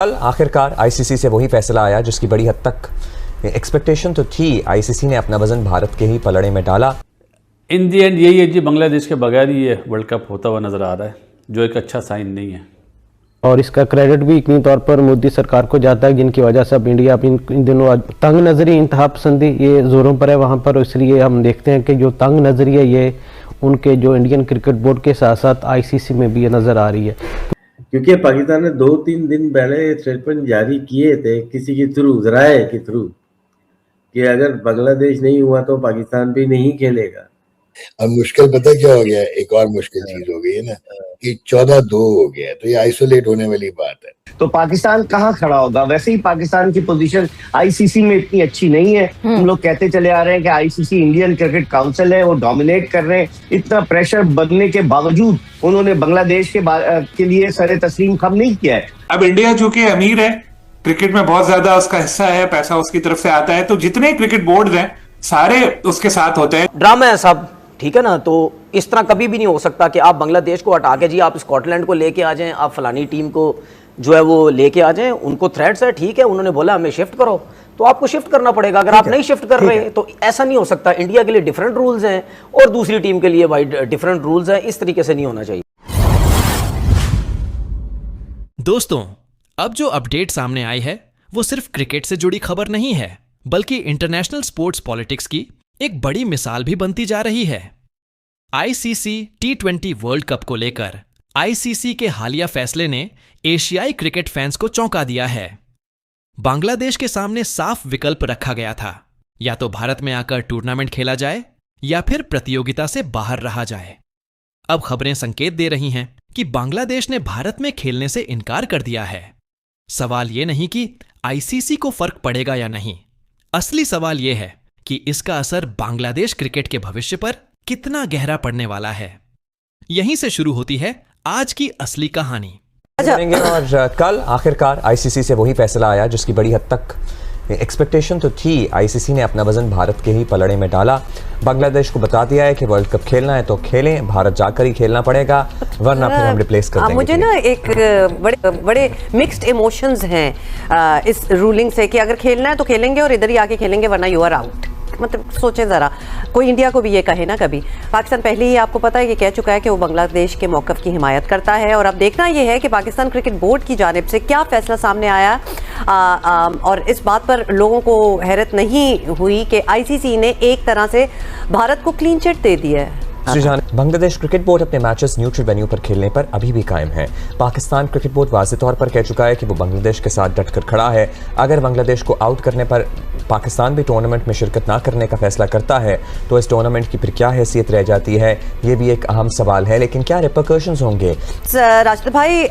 कल आखिरकार आईसीसी से वही फैसला आया जिसकी बड़ी हद तक एक्सपेक्टेशन तो थी। आईसीसी ने अपना वजन भारत के ही पलड़े में डाला। इन दी एंड यही है जी, बांग्लादेश के बगैर ही ये वर्ल्ड कप होता हुआ नज़र आ रहा है, जो एक अच्छा साइन नहीं है। और इसका क्रेडिट भी इतनी तौर पर मोदी सरकार को जाता है, जिनकी वजह से अब इंडिया इन दिनों तंग नजरी, इंतहा पसंदी ये जोरों पर है वहाँ पर। इसलिए हम देखते हैं कि जो तंग नजरी है ये उनके जो इंडियन क्रिकेट बोर्ड के साथ साथ आईसीसी में भी ये नजर आ रही है। क्योंकि पाकिस्तान ने 2-3 दिन पहले स्टेटमेंट जारी किए थे किसी के थ्रू, जराए के थ्रू, कि अगर बांग्लादेश नहीं हुआ तो पाकिस्तान भी नहीं खेलेगा। अब मुश्किल पता क्या हो गया, एक और मुश्किल चीज हो गई है ना कि 14-2 हो गया, तो ये आइसोलेट होने वाली बात है। तो पाकिस्तान कहाँ खड़ा होगा? वैसे ही पाकिस्तान की पोजीशन आईसीसी में इतनी अच्छी नहीं है। हम लोग कहते चले आ रहे हैं कि आईसीसी इंडियन क्रिकेट काउंसिल है, वो डोमिनेट कर रहे हैं। इतना प्रेशर बनने के बावजूद उन्होंने बांग्लादेश के लिए सरे तस्लीम कम नहीं किया है। अब इंडिया जो कि अमीर है, क्रिकेट में बहुत ज्यादा उसका हिस्सा है, पैसा उसकी तरफ से आता है, तो जितने क्रिकेट बोर्ड हैं सारे उसके साथ होते हैं। ड्रामा है सब, ठीक है ना। तो इस तरह कभी भी नहीं हो सकता कि आप बांग्लादेश को हटा के जी आप स्कॉटलैंड को लेके आ जाएं, आप फलानी टीम को जो है वो लेके आ जाएं। उनको थ्रेट्स है, ठीक है, उन्होंने बोला हमें शिफ्ट करो तो आपको शिफ्ट करना पड़ेगा। अगर आप नहीं शिफ्ट कर रहे तो ऐसा नहीं हो सकता। इंडिया के लिए डिफरेंट रूल्स हैं और दूसरी टीम के लिए भाई डिफरेंट रूल्स हैं। इस तरीके से नहीं होना चाहिए। दोस्तों, अब जो अपडेट सामने आई है वो सिर्फ क्रिकेट से जुड़ी खबर नहीं है, बल्कि इंटरनेशनल स्पोर्ट्स पॉलिटिक्स की एक बड़ी मिसाल भी बनती जा रही है। आईसीसी T20 वर्ल्ड कप को लेकर आईसीसी के हालिया फैसले ने एशियाई क्रिकेट फैंस को चौंका दिया है। बांग्लादेश के सामने साफ विकल्प रखा गया था, या तो भारत में आकर टूर्नामेंट खेला जाए या फिर प्रतियोगिता से बाहर रहा जाए। अब खबरें संकेत दे रही हैं कि बांग्लादेश ने भारत में खेलने से इनकार कर दिया है। सवाल यह नहीं कि आईसीसी को फर्क पड़ेगा या नहीं, असली सवाल यह है कि इसका असर बांग्लादेश क्रिकेट के भविष्य पर कितना गहरा पड़ने वाला है। यहीं से शुरू होती है आज की असली कहानी। और कल आखिरकार आईसीसी से वही फैसला आया जिसकी बड़ी हद तक एक्सपेक्टेशन तो थी। आईसीसी ने अपना वजन भारत के ही पलड़े में डाला। बांग्लादेश को बता दिया है कि वर्ल्ड कप खेलना है तो खेलें, भारत जाकर ही खेलना पड़ेगा, वरना फिर हम रिप्लेस कर देंगे। मुझे ना एक बड़े मिक्स्ड इमोशंस हैं इस रूलिंग से कि अगर खेलना है तो खेलेंगे और इधर ही आके खेलेंगे, वरना यू आर आउट। मतलब सोचें ज़रा, कोई इंडिया को भी ये कहे ना कभी। पाकिस्तान पहले ही आपको पता है कि कह चुका है कि वो बांग्लादेश के मौक़िफ़ की हिमायत करता है। और अब देखना ये है कि पाकिस्तान क्रिकेट बोर्ड की जानिब से क्या फैसला सामने आया। और इस बात पर लोगों को हैरत नहीं हुई कि आईसीसी ने एक तरह से भारत को क्लीन चिट दे दी है। बांग्लादेश क्रिकेट बोर्ड अपने मैचेस न्यूट्रल वेन्यू पर खेलने पर अभी भी कायम है। पाकिस्तान क्रिकेट बोर्ड वाज़ेह तौर पर कह चुका है कि वो बांग्लादेश के साथ डटकर खड़ा है। अगर बांग्लादेश को आउट करने पर पाकिस्तान भी टूर्नामेंट में शिरकत ना करने का फैसला करता है तो इस टूर्नामेंट की फिर क्या हैसियत रह जाती है, ये भी एक अहम सवाल है। लेकिन क्या रिपरकशंस होंगे? राशिद भाई,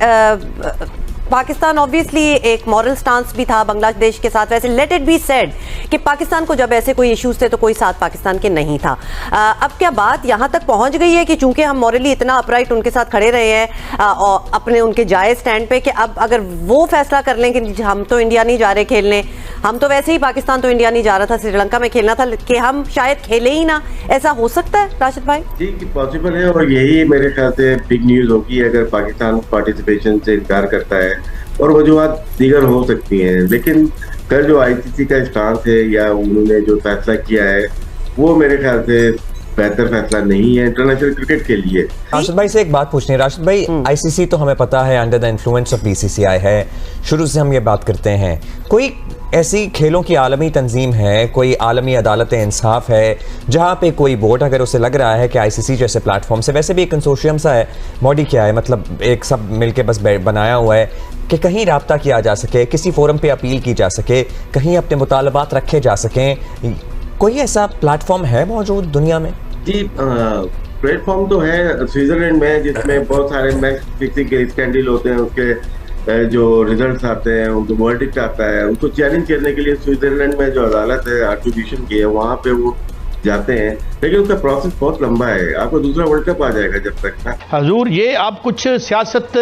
पाकिस्तान ऑब्वियसली एक मॉरल स्टांस भी था बांग्लादेश के साथ। वैसे लेट इट बी सेड कि पाकिस्तान को जब ऐसे कोई इश्यूज थे तो कोई साथ पाकिस्तान के नहीं था। अब क्या बात यहाँ तक पहुँच गई है कि चूंकि हम मॉरली इतना अपराइट उनके साथ खड़े रहे हैं और अपने उनके जायज़ स्टैंड पे, कि अब अगर वो फैसला कर लें कि हम तो इंडिया नहीं जा रहे खेलने, हम तो वैसे ही पाकिस्तान तो इंडिया नहीं जा रहा था, श्रीलंका में खेलना था, कि हम शायद खेले ही ना। ऐसा हो सकता है राशिद भाई? जी, पॉसिबल है। और यही मेरे ख्याल से बिग न्यूज होगी अगर पाकिस्तान पार्टिसिपेशन से इनकार करता है, और वजूहत दीगर हो सकती हैं। लेकिन कल जो आईसीसी का स्टांस है या उन्होंने जो फैसला किया है वो मेरे ख्याल से बेहतर फैसला नहीं है इंटरनेशनल क्रिकेट के लिए। राशिद भाई से एक बात पूछनी है। राशिद भाई, आईसीसी तो हमें पता है under the influence of BCCI है, शुरू से हम ये बात करते हैं। कोई ऐसी खेलों की आलमी तंजीम है, कोई आलमी अदालत इंसाफ है जहाँ पे कोई बोर्ड अगर उसे लग रहा है कि आईसीसी जैसे प्लेटफॉर्म से, वैसे भी एक कंसोर्शियम सा है, बॉडी क्या है, मतलब एक सब मिलके बस बनाया हुआ है कि कहीं राब्ता किया जा सके, किसी फोरम पे अपील की जा सके, कहीं अपने मुतालबात रखे जा सकें। कोई ऐसा प्लेटफॉर्म है मौजूद दुनिया में? जी, प्लेटफॉर्म तो है स्विट्जरलैंड में, जिसमें बहुत सारे मैच फिक्सिंग के स्कैंडल होते हैं, उसके जो रिजल्ट्स आते हैं, उनको वर्डिक्ट आता है, उनको चैलेंज करने के लिए स्विट्जरलैंड में जो अदालत है आर्बिट्रेशन की है वहाँ पे वो जाते हैं। लेकिन उसका प्रोसेस बहुत लंबा है, आपको दूसरा वर्ल्ड कप आ जाएगा जब तक ना। हजूर, ये आप कुछ सियासत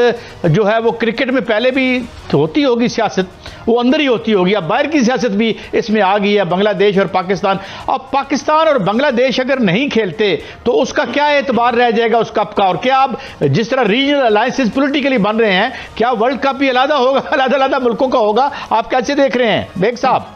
जो है वो क्रिकेट में पहले भी होती होगी सियासत, वो अंदर ही होती होगी। अब बाहर की सियासत भी इसमें आ गई है, बांग्लादेश और पाकिस्तान। अब पाकिस्तान और बांग्लादेश अगर नहीं खेलते तो उसका क्या एतबार रह जाएगा उस कप का? और क्या अब जिस तरह रीजनल अलायंसेस पॉलिटिकली बन रहे हैं, क्या वर्ल्ड कप ही अलग होगा, अलग मुल्कों का होगा? आप कैसे देख रहे हैं बेग साहब?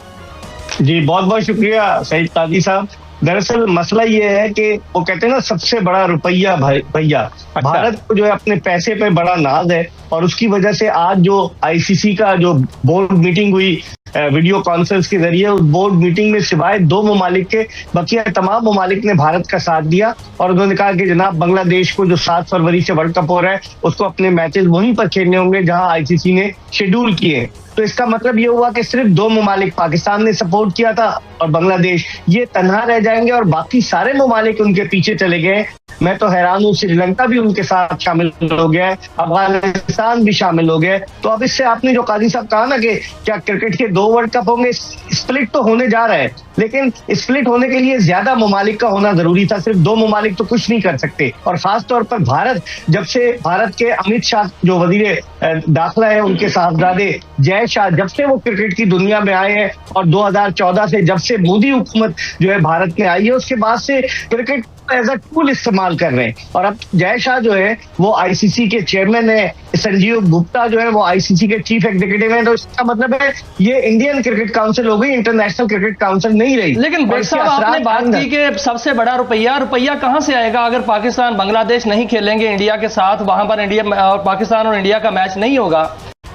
जी बहुत बहुत शुक्रिया सईद काजी साहब। दरअसल मसला ये है कि वो कहते हैं ना, सबसे बड़ा रुपया भैया। भारत को जो है अपने पैसे पे बड़ा नाज है, और उसकी वजह से आज जो आईसीसी का जो बोर्ड मीटिंग हुई वीडियो कॉन्फ्रेंस के जरिए, उस बोर्ड मीटिंग में सिवाय 2 ममालिक के बाकी तमाम ममालिक ने भारत का साथ दिया, और उन्होंने कहा कि जनाब बांग्लादेश को जो 7 फरवरी से वर्ल्ड कप हो रहा है उसको अपने मैचेस वहीं पर खेलने होंगे जहां आईसीसी ने शेड्यूल किए। तो इसका मतलब ये हुआ कि सिर्फ 2 ममालिक, पाकिस्तान ने सपोर्ट किया था और बांग्लादेश, ये तन्हा रह जाएंगे और बाकी सारे ममालिक उनके पीछे चले गए। मैं तो हैरान हूँ, श्रीलंका भी उनके साथ शामिल हो गया है, अफगानिस्तान भी शामिल हो गया। तो अब इससे आपने जो काजी साहब कहा ना कि क्या क्रिकेट के 2 वर्ल्ड कप होंगे, स्प्लिट तो होने जा रहा है, लेकिन स्प्लिट होने के लिए ज्यादा ममालिक का होना जरूरी था। सिर्फ 2 ममालिक तो कुछ नहीं कर सकते। और खास तौर पर भारत, जब से भारत के अमित शाह जो वजीर दाखिला है, उनके साहबजादे जय शाह, जब से वो क्रिकेट की दुनिया में आए हैं, और 2014 से जब से मोदी हुकूमत जो है भारत में आई है, उसके बाद से क्रिकेट एज अ टूल इस्तेमाल कर रहे हैं। और अब जय शाह जो है वो आईसीसी के चेयरमैन है, संजीव गुप्ता जो है वो आईसीसी के चीफ एग्जीक्यूटिव है। तो इसका मतलब है ये इंडियन क्रिकेट काउंसिल हो गई, इंटरनेशनल क्रिकेट काउंसिल नहीं रही। लेकिन बेग साहब आपने बात की कि सबसे बड़ा रुपया कहाँ से आएगा? अगर पाकिस्तान बांग्लादेश नहीं खेलेंगे इंडिया के साथ, वहां पर इंडिया और पाकिस्तान और इंडिया का मैच नहीं होगा,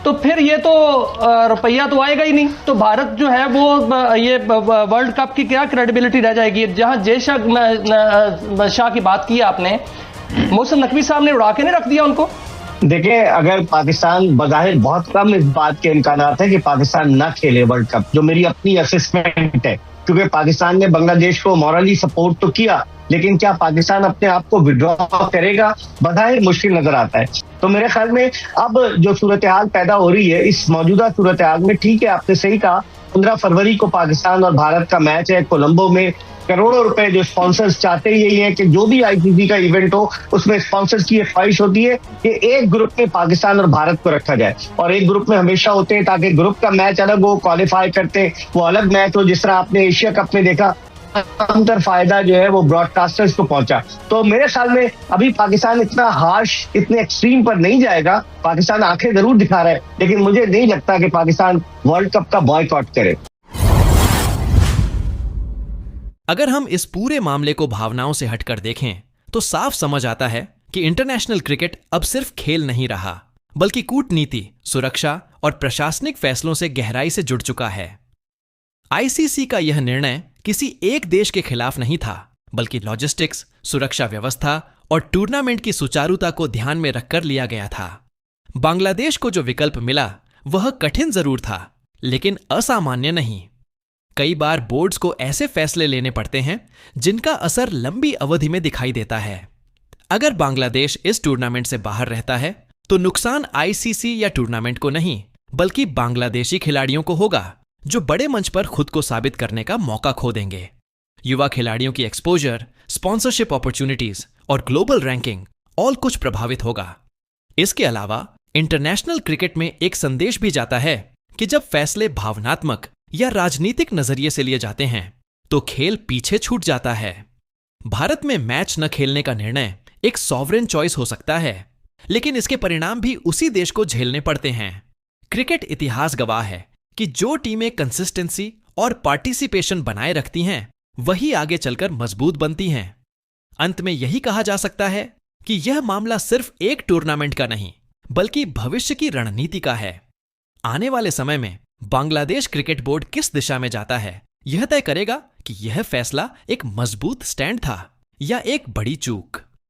तो फिर ये तो रुपया तो आएगा ही नहीं। तो भारत जो है वो ये वर्ल्ड कप की क्या क्रेडिबिलिटी रह जाएगी? जहां जय शाह की बात की आपने, मोहसिन नकवी साहब ने उड़ा के नहीं रख दिया उनको। देखिए, अगर पाकिस्तान, बज़ाहिर बहुत कम इस बात के इम्कानात है कि पाकिस्तान ना खेले वर्ल्ड कप, जो मेरी अपनी असेसमेंट है, क्योंकि पाकिस्तान ने बांग्लादेश को मॉरली सपोर्ट तो किया, लेकिन क्या पाकिस्तान अपने आप को विड्रॉ करेगा? बज़ाहिर मुश्किल नजर आता है। तो मेरे ख्याल में अब जो सूरत हाल पैदा हो रही है, इस मौजूदा सूरत हाल में, ठीक है आपने सही कहा, 15 फरवरी को पाकिस्तान और भारत का मैच है कोलंबो में। करोड़ों रुपए जो स्पॉन्सर्स चाहते यही है कि जो भी आईसीसी का इवेंट हो उसमें स्पॉन्सर्स की ख्वाहिश होती है कि एक ग्रुप में पाकिस्तान और भारत को रखा जाए, और एक ग्रुप में हमेशा होते हैं ताकि ग्रुप का मैच अलग हो, क्वालिफाई करते वो अलग मैच हो। जिस तरह आपने एशिया कप में देखा, अंतर फायदा जो है वो ब्रॉडकास्टर्स को पहुंचा। तो मेरे ख्याल में अभी पाकिस्तान इतना हार्श, इतने एक्सट्रीम पर नहीं जाएगा। पाकिस्तान आंखें जरूर दिखा रहा है, लेकिन मुझे नहीं लगता कि पाकिस्तान वर्ल्ड कप का बॉयकॉट करे। अगर हम इस पूरे मामले को भावनाओं से हटकर देखें तो साफ समझ आता है कि इंटरनेशनल क्रिकेट अब सिर्फ खेल नहीं रहा, बल्कि कूटनीति, सुरक्षा और प्रशासनिक फैसलों से गहराई से जुड़ चुका है। आईसीसी का यह निर्णय किसी एक देश के खिलाफ नहीं था, बल्कि लॉजिस्टिक्स, सुरक्षा व्यवस्था और टूर्नामेंट की सुचारुता को ध्यान में रखकर लिया गया था। बांग्लादेश को जो विकल्प मिला वह कठिन जरूर था, लेकिन असामान्य नहीं। कई बार बोर्ड्स को ऐसे फैसले लेने पड़ते हैं जिनका असर लंबी अवधि में दिखाई देता है। अगर बांग्लादेश इस टूर्नामेंट से बाहर रहता है तो नुकसान आईसीसी या टूर्नामेंट को नहीं, बल्कि बांग्लादेशी खिलाड़ियों को होगा, जो बड़े मंच पर खुद को साबित करने का मौका खो देंगे। युवा खिलाड़ियों की एक्सपोजर, स्पॉन्सरशिप अपॉर्चुनिटीज और ग्लोबल रैंकिंग ऑल कुछ प्रभावित होगा। इसके अलावा इंटरनेशनल क्रिकेट में एक संदेश भी जाता है कि जब फैसले भावनात्मक या राजनीतिक नजरिए से लिए जाते हैं तो खेल पीछे छूट जाता है। भारत में मैच न खेलने का निर्णय एक सॉवरेन चॉइस हो सकता है, लेकिन इसके परिणाम भी उसी देश को झेलने पड़ते हैं। क्रिकेट इतिहास गवाह है कि जो टीमें कंसिस्टेंसी और पार्टिसिपेशन बनाए रखती हैं वही आगे चलकर मजबूत बनती हैं। अंत में यही कहा जा सकता है कि यह मामला सिर्फ एक टूर्नामेंट का नहीं, बल्कि भविष्य की रणनीति का है। आने वाले समय में बांग्लादेश क्रिकेट बोर्ड किस दिशा में जाता है, यह तय करेगा कि यह फैसला एक मजबूत स्टैंड था या एक बड़ी चूक।